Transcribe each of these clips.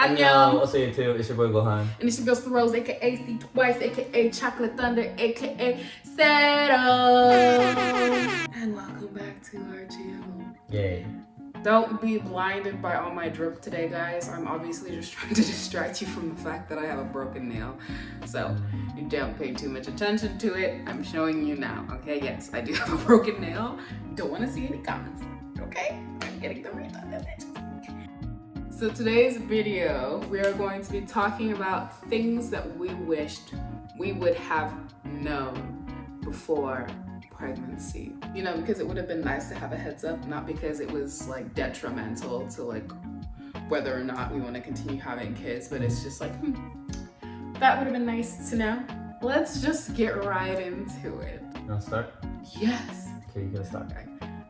Annyeong. I'll say it too. It's your boy Gohan. And it's your girl Cerose, aka C Twice, aka Chocolate Thunder, aka Cerose. And welcome back to our channel. Yay. Don't be blinded by all my drip today, guys. I'm obviously just trying to distract you from the fact that I have a broken nail. So you don't pay too much attention to it. I'm showing you now, okay? Yes, I do have a broken nail. Don't want to see any comments, okay? I'm getting them redone. So today's video, we are going to be talking about things that we wished we would have known before pregnancy. You know, because it would have been nice to have a heads up, not because it was like detrimental to like whether or not we want to continue having kids, but it's just like, that would have been nice to know. Let's just get right into it. You wanna start? Yes. Okay, you gotta start. Okay.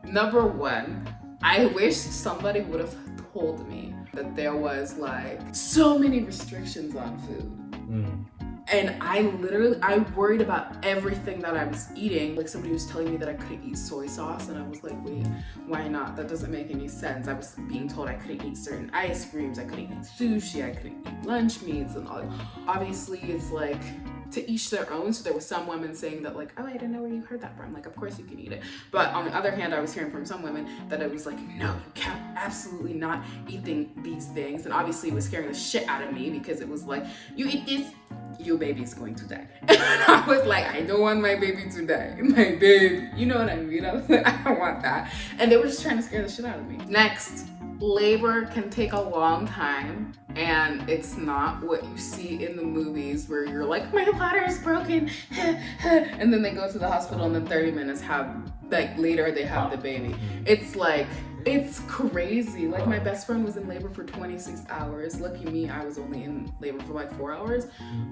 Number one, I wish somebody would have told me that there was like so many restrictions on food. And I worried about everything that I was eating. Like somebody was telling me that I couldn't eat soy sauce and I was like, wait, why not? That doesn't make any sense. I was being told I couldn't eat certain ice creams, I couldn't eat sushi, I couldn't eat lunch meats and all. Obviously it's like to each their own. So there was some women saying that like, oh, I didn't know where you heard that from. Like, of course you can eat it. But on the other hand, I was hearing from some women that it was like, no, you can't absolutely not eating these things. And obviously it was scaring the shit out of me because it was like, you eat this, your baby's going to die. And I was like, I don't want my baby to die. My baby, you know what I mean? I was like, I don't want that. And they were just trying to scare the shit out of me. Next, labor can take a long time and it's not what you see in the movies where you're like, my bladder is broken and then they go to the hospital and then 30 minutes later they have the baby. It's like, it's crazy. Like my best friend was in labor for 26 hours. Lucky me, I was only in labor for like 4 hours,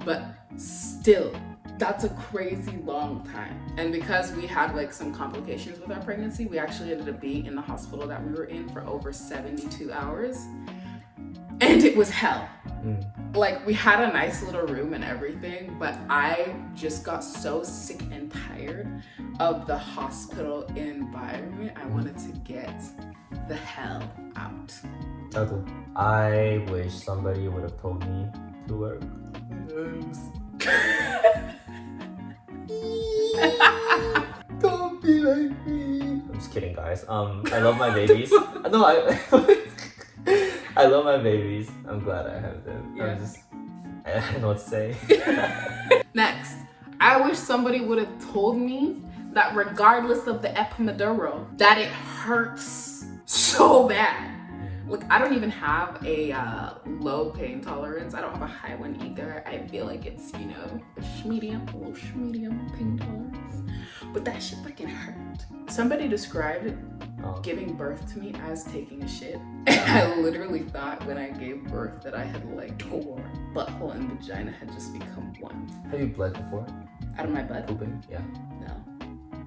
but still, that's a crazy long time. And because we had like some complications with our pregnancy, we actually ended up being in the hospital that we were in for over 72 hours. And it was hell. Like we had a nice little room and everything, but I just got so sick and tired of the hospital environment. I wanted to get the hell out. Okay. I wish somebody would have told me to work. Don't be like me. I'm just kidding, guys. I love my babies. No, I love my babies. I'm glad I have them. Yeah. I don't know what to say. Next, I wish somebody would have told me that regardless of the epidural, that it hurts so bad. Like I don't even have a low pain tolerance. I don't have a high one either. I feel like it's, you know, a medium pain tolerance. But that shit fucking hurt. Somebody described giving birth to me as taking a shit. And I literally thought when I gave birth that I had like tore butthole and vagina had just become one. Have you bled before? Out of my butt? Pooping? Yeah. No.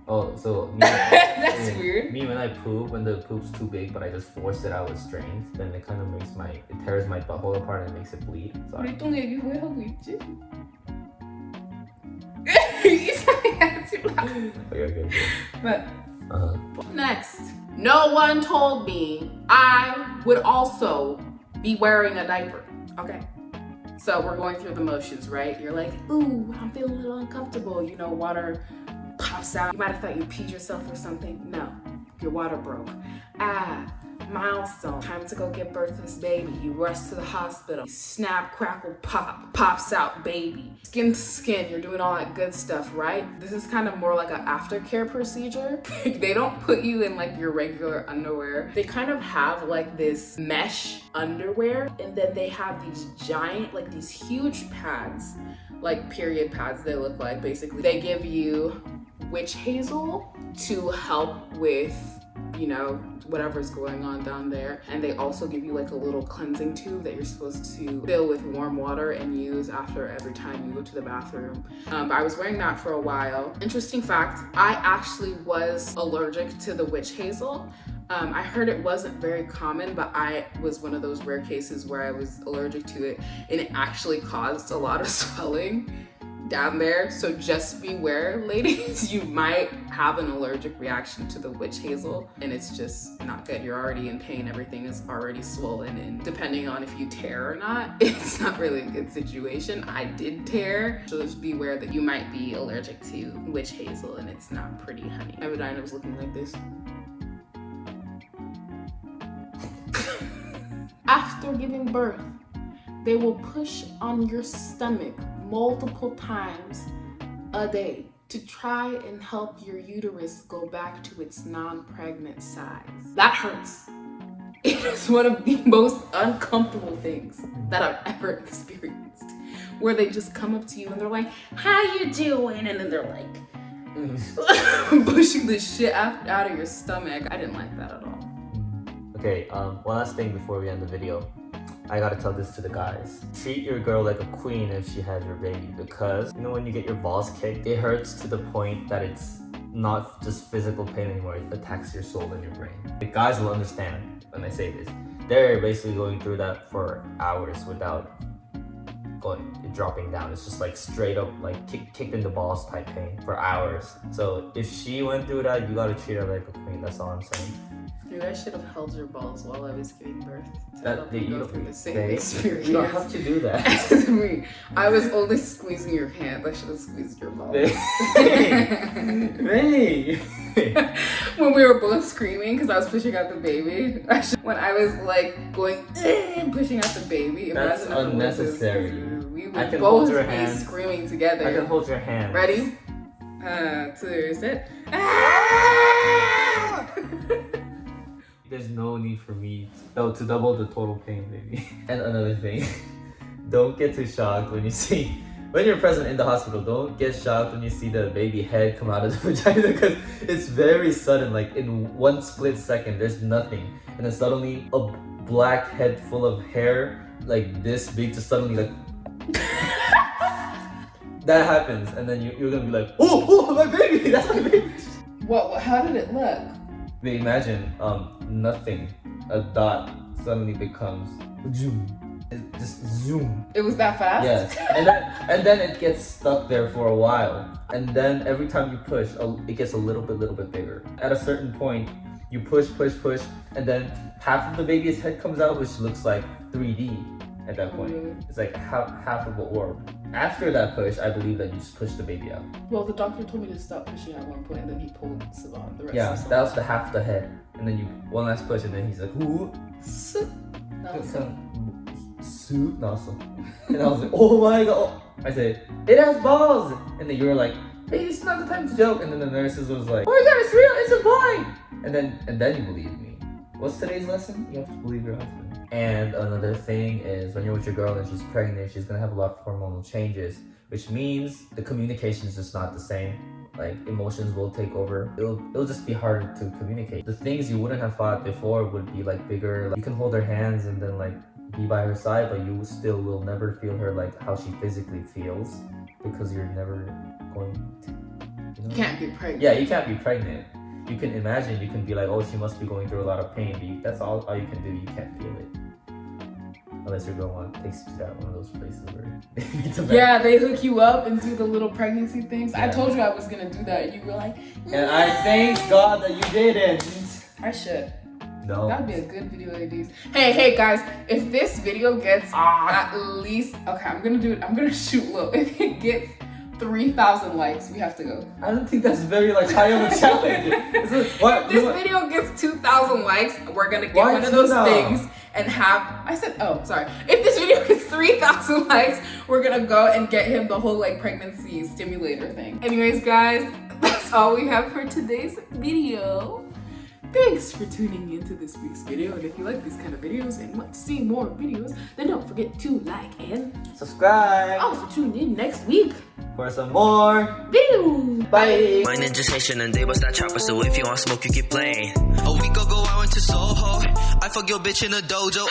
Oh, so me, That's weird. Me when I poop, when the poop's too big, but I just force it out with strength, then it kind of makes it tears my butthole apart and makes it bleed. So okay. But next, no one told me I would also be wearing a diaper. Okay. So we're going through the motions, right? You're like, ooh, I'm feeling a little uncomfortable. You know, water pops out. You might have thought you peed yourself or something. No, your water broke. Milestone. Time to go give birth to this baby. You rush to the hospital. Snap, crackle, pop. Pops out baby. Skin to skin. You're doing all that good stuff, right? This is kind of more like an aftercare procedure. They don't put you in like your regular underwear. They kind of have like this mesh underwear, and then they have these giant, like these huge pads, like period pads they look like. Basically, they give you witch hazel to help with, you know, whatever's going on down there. And they also give you like a little cleansing tube that you're supposed to fill with warm water and use after every time you go to the bathroom. But I was wearing that for a while. Interesting fact, I actually was allergic to the witch hazel. I heard it wasn't very common, but I was one of those rare cases where I was allergic to it and it actually caused a lot of swelling down there. So just beware, ladies. You might have an allergic reaction to the witch hazel, and it's just not good. You're already in pain. Everything is already swollen, and depending on if you tear or not, it's not really a good situation. I did tear, so just beware that you might be allergic to witch hazel, and it's not pretty, honey. My vagina was looking like this. After giving birth, they will push on your stomach multiple times a day to try and help your uterus go back to its non-pregnant size. That hurts. It is one of the most uncomfortable things that I've ever experienced, where they just come up to you and they're like, how you doing? And then they're like, pushing the shit out of your stomach. I didn't like that at all. Okay, one last thing before we end the video. I gotta tell this to the guys. Treat your girl like a queen if she has your baby, because you know when you get your balls kicked, it hurts to the point that it's not just physical pain anymore, it attacks your soul and your brain. The guys will understand when I say this. They're basically going through that for hours without dropping down. It's just like straight up like kicked in the balls type pain for hours. So if she went through that, you gotta treat her like a queen. That's all I'm saying. Dude, I should have held your balls while I was giving birth. You go through the same experience. You don't have to do that. As me, I was only squeezing your hand. I should have squeezed your balls. Hey. When we were both screaming because I was pushing out the baby. When I was like going pushing out the baby. That's unnecessary. We would both be screaming together. I can hold your hand. Ready? 2, set. There's no need for me to double the total pain, baby. And another thing, don't get too shocked when you're present in the hospital. Don't get shocked when you see the baby head come out of the vagina, because it's very sudden. Like in one split second, there's nothing, and then suddenly a black head full of hair, like this big, just suddenly like that happens, and then you're gonna be like, oh, my baby, that's my baby. What? How did it look? They imagine nothing, a dot suddenly becomes zoom. It just zoom. It was that fast? Yes. and then it gets stuck there for a while. And then every time you push, it gets a little bit bigger. At a certain point, you push, and then half of the baby's head comes out, which looks like 3D at that point. It's like half of an orb. After that push, I believe that you just push the baby out. Well, the doctor told me to stop pushing at one point, and then he pulled Savon the rest. Yeah, of Savon. that was the half of the head. And then you one last push, and then he's like, ooh. Suit nozzle. And I was like, oh my god. I said, it has balls. And then you were like, hey, it's not the time to joke. And then the nurses was like, oh my god, it's real, it's a boy. And then you believed me. What's today's lesson? You have to believe your husband. And another thing is, when you're with your girl and she's pregnant, she's gonna have a lot of hormonal changes, which means the communication is just not the same. Like, emotions will take over. It'll just be harder to communicate. The things you wouldn't have thought before would be like bigger. Like, you can hold her hands and then like be by her side, but you still will never feel her like how she physically feels, because you're never going to, you know? You can't be pregnant. Yeah, you can't be pregnant. You can imagine, you can be like, oh, she must be going through a lot of pain, but that's all you can do. You can't feel it. Unless your girl takes you to one of those places where yeah, they hook you up and do the little pregnancy things. Yeah. I told you I was gonna do that, and you were like, no. And I thank God that you didn't. I should. No. That'd be a good video ideas. Hey guys, if this video gets at least, okay, I'm gonna shoot low. If it gets 3,000 likes, we have to go. I don't think that's very high of a challenge. If this video gets 2,000 likes, we're gonna get one of those things and have, if this video gets 3,000 likes, we're gonna go and get him the whole pregnancy stimulator thing. Anyways guys, that's all we have for today's video. Thanks for tuning into this week's video, and if you like these kind of videos and want to see more videos, then don't forget to like and subscribe. Also tune in next week for some more videos. Bye. My ninjas Haitian and they bust that chopper, so if you want smoke, you keep playing. A week ago I went to Soho, I fuck your bitch in a dojo.